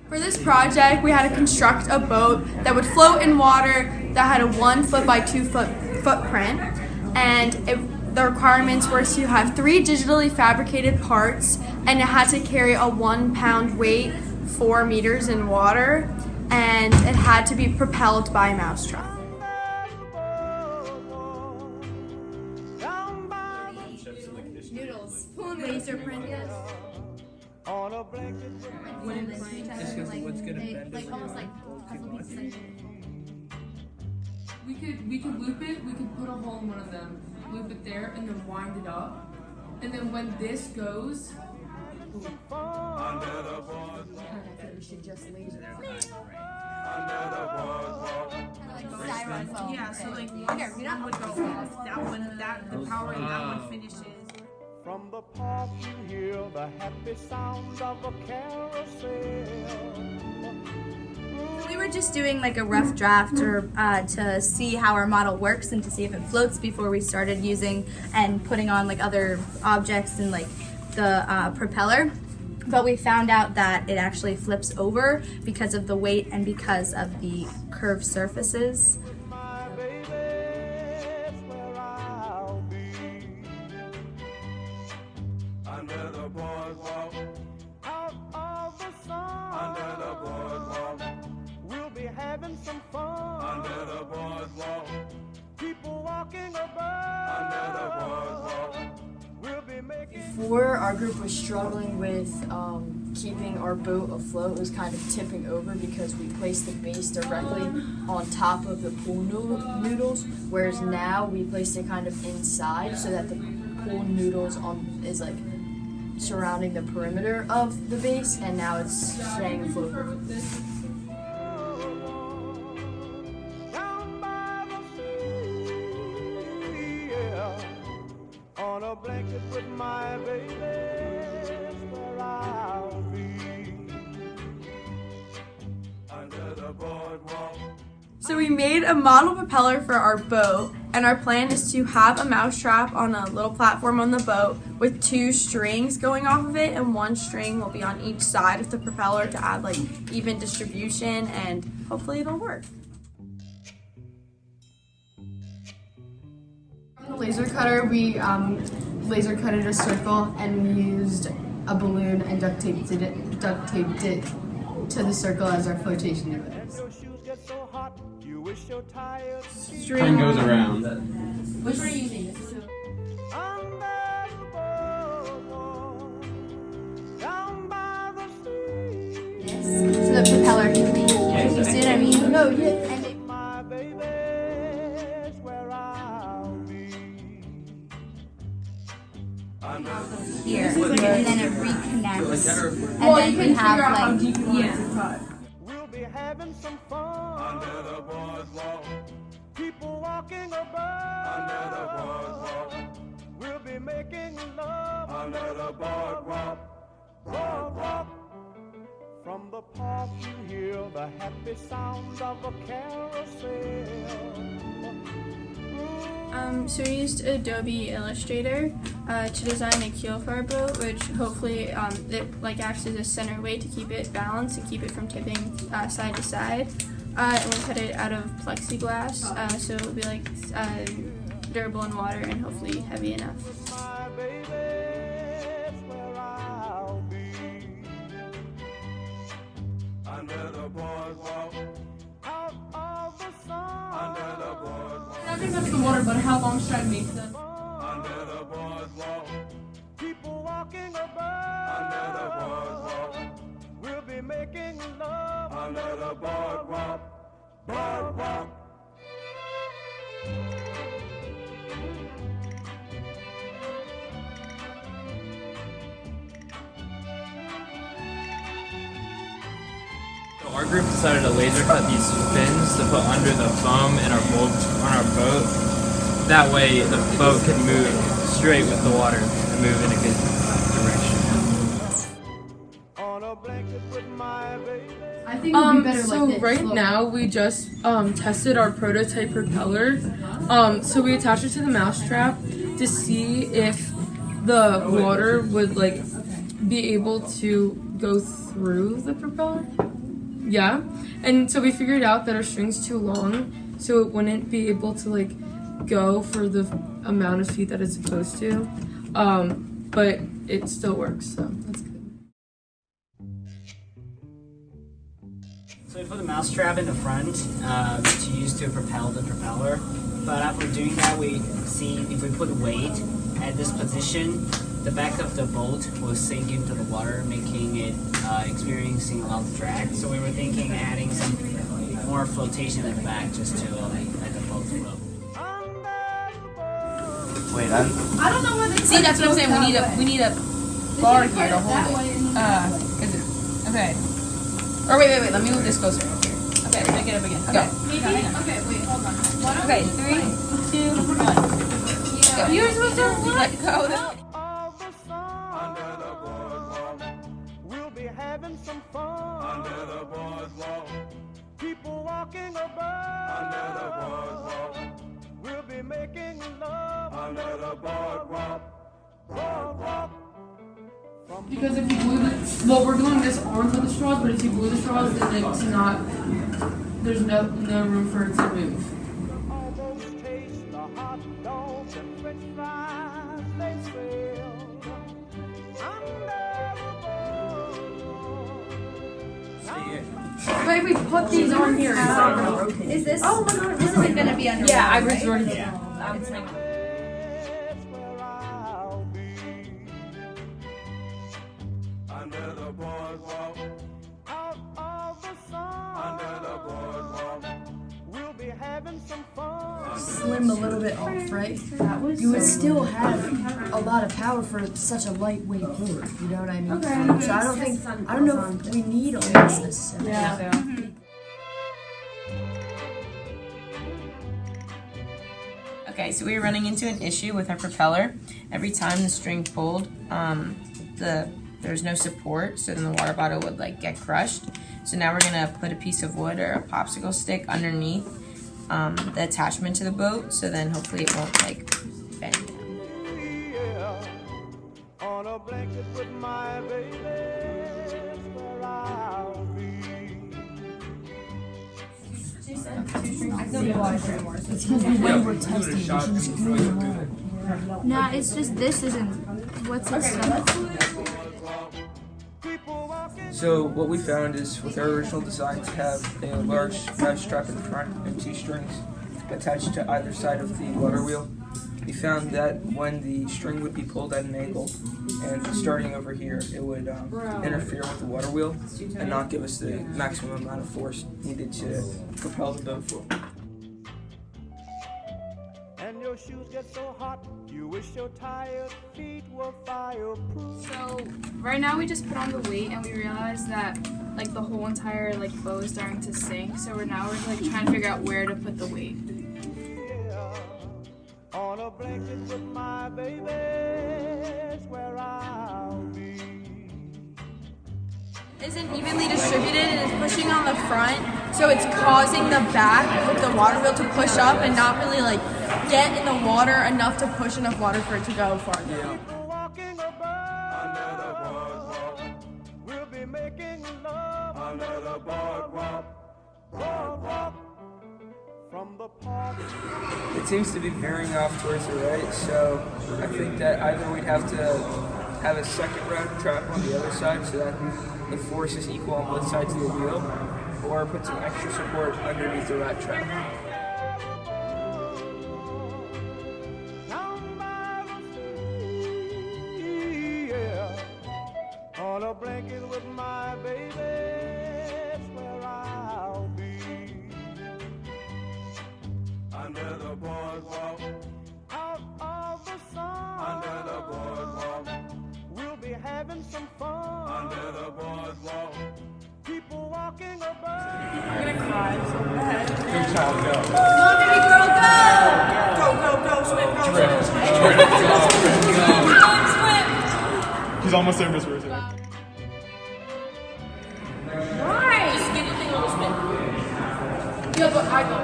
For this project, we had to construct a boat that would float in water that had a 1 foot by 2 foot footprint, and the requirements were to have 3 digitally fabricated parts, and it had to carry a 1 pound weight, 4 meters in water, and it had to be propelled by a mousetrap. Noodles. Laser printed. Wooden plank. Just because the wood's gonna bend like almost like we could loop it, we could put a hole in one of them, loop it there, and then wind it up. And then when this goes, I think we should just laser styrofoam. yeah, so like one would go off, that one, the power in that one finishes. From the park you hear the happy sounds of a carousel. We were just doing like a rough draft or to see how our model works and to see if it floats before we started using and putting on like other objects and like the propeller. But we found out that it actually flips over because of the weight and because of the curved surfaces. My baby's where I'll be. Under the boardwalk, out of the sun. Under the boardwalk, we'll be having some fun. Under the boardwalk, people walking about. Under the boardwalk, we'll be making. Before, our group was struggling with keeping our boat afloat. It was kind of tipping over because we placed the base directly on top of the pool noodles, whereas now we placed it kind of inside so that the pool noodles is like surrounding the perimeter of the base, and now it's staying afloat. Down by the sea, yeah. On a blanket with my baby, where I'll be. Under the boardwalk. So we made a model propeller for our boat, and our plan is to have a mousetrap on a little platform on the boat with 2 strings going off of it, and 1 string will be on each side of the propeller to add like even distribution, and hopefully it'll work. On the laser cutter, we laser cutted a circle and we used a balloon and duct taped it to the circle as our flotation device. Your shoes get so hot, you wish your tires. String goes around. Which one are you using? Under the boardwalk, down by the sea. So the propeller can be. You see what I mean? No, yeah. My baby's where I'll be. Here, and then it reconnects, and Well, then you we can have figure out how like deep you want it to cut. We'll be having some fun. Under the boardwalk, people walking about. Under the boardwalk, we'll be making love. Under the boardwalk, boardwalk. From the park you hear the happy sounds of a carousel. So we used Adobe Illustrator to design a keel for our boat, which hopefully it like acts as a center weight to keep it balanced and keep it from tipping side to side. And we cut it out of plexiglass, so it'll be like durable in water and hopefully heavy enough. My baby's where I'll be. Under the boardwalk, out of the sun. Under the boardwalk. Nothing touch the water, but how long should I make them? Under the boardwalk, people walking about. Under the boardwalk, we'll be making love. Under the boardwalk, boardwalk. So our group decided to laser cut these fins to put under the foam in our boat, on our boat. That way the boat can move straight with the water and move in a good direction. On a blanket with my baby. I think it would be better So like this. right Look. now we just tested our prototype propeller. So we attached it to the mousetrap to see if the water would like be able to go through the propeller. Yeah, and so we figured out that our string's too long, so it wouldn't be able to like go for the amount of feet that it's supposed to. But it still works, so that's good. So we put a mousetrap in the front to use to propel the propeller. But after doing that, we see if we put weight at this position, the back of the boat will sink into the water, making it experiencing a lot of drag. So we were thinking adding some more flotation at the back just to let the boat float. Wait, I don't know where they see. That's what I'm saying. We need a bar here to hold it. Okay. Or wait. Let me move this closer. Okay, pick it up again. Go. Okay, wait, hold on. Okay, 3, 2, 1. Go. You were supposed to let go. All the sun under the boardwalk. We'll be having some fun under the boardwalk. People walking above under the boardwalk. We'll be making love under the boardwalk. Boardwalk. Because if you glue well, we're gluing this onto the straws, but if you glue the straws, then it's not, there's no room for it to move. Almost taste the hot dogs and french fries they sell under the boardwalk. But if we put these on here, it's not gonna rotate. Is this? Oh my God! This isn't gonna be under. Yeah, I was right? already. It's like. That's where I'll be under the boardwalk. Out of the sun under the boardwalk. We'll be having some fun. Slim a little bit off, right? You would still have a lot of power for such a lightweight board. You know what I mean? Okay. So I don't know if we need all this necessarily. Yeah. Okay, so we were running into an issue with our propeller. Every time the string pulled, there's no support, so then the water bottle would like get crushed. So now we're gonna put a piece of wood or a popsicle stick underneath the attachment to the boat, so then hopefully it won't like bend down. Yeah, on a blanket with my baby, that's where I'll be. Nah, it's just this isn't. What's it? So what we found is with our original design to have a large mousetrap in front and 2 strings attached to either side of the water wheel, we found that when the string would be pulled at an angle and starting over here, it would interfere with the water wheel and not give us the maximum amount of force needed to propel the boat forward. And your shoes get so hot, you wish your tired feet were fireproof. So right now we just put on the weight and we realized that like the whole entire like boat is starting to sink. So we're like trying to figure out where to put the weight. Yeah, on a blanket with my baby, that's where I'll be. Isn't evenly distributed and it's pushing on the front, so it's causing the back with the water wheel to push up and not really like get in the water enough to push enough water for it to go farther. People walking above under the boardwalk. We'll be making love under the boardwalk. Boardwalk from the park. It seems to be veering off towards the right, so I think that either we'd have to have a second round trap on the other side so that the force is equal on both sides of the wheel, or put some extra support underneath the rat trap. Down by the sea, yeah. On a blanket with my baby, that's where I'll be. Under the boardwalk, out of the sun. Under the boardwalk, we'll be having some fun. Under the boardwalk, people walking above. I'm gonna cry. Good job, go. Come on, baby girl, go! Go, swim, go, swim! He's almost there, Miss Rosie. Right! Just give the thing a little spin. Yeah, but I go.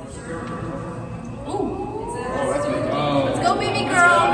Let's go, baby girl.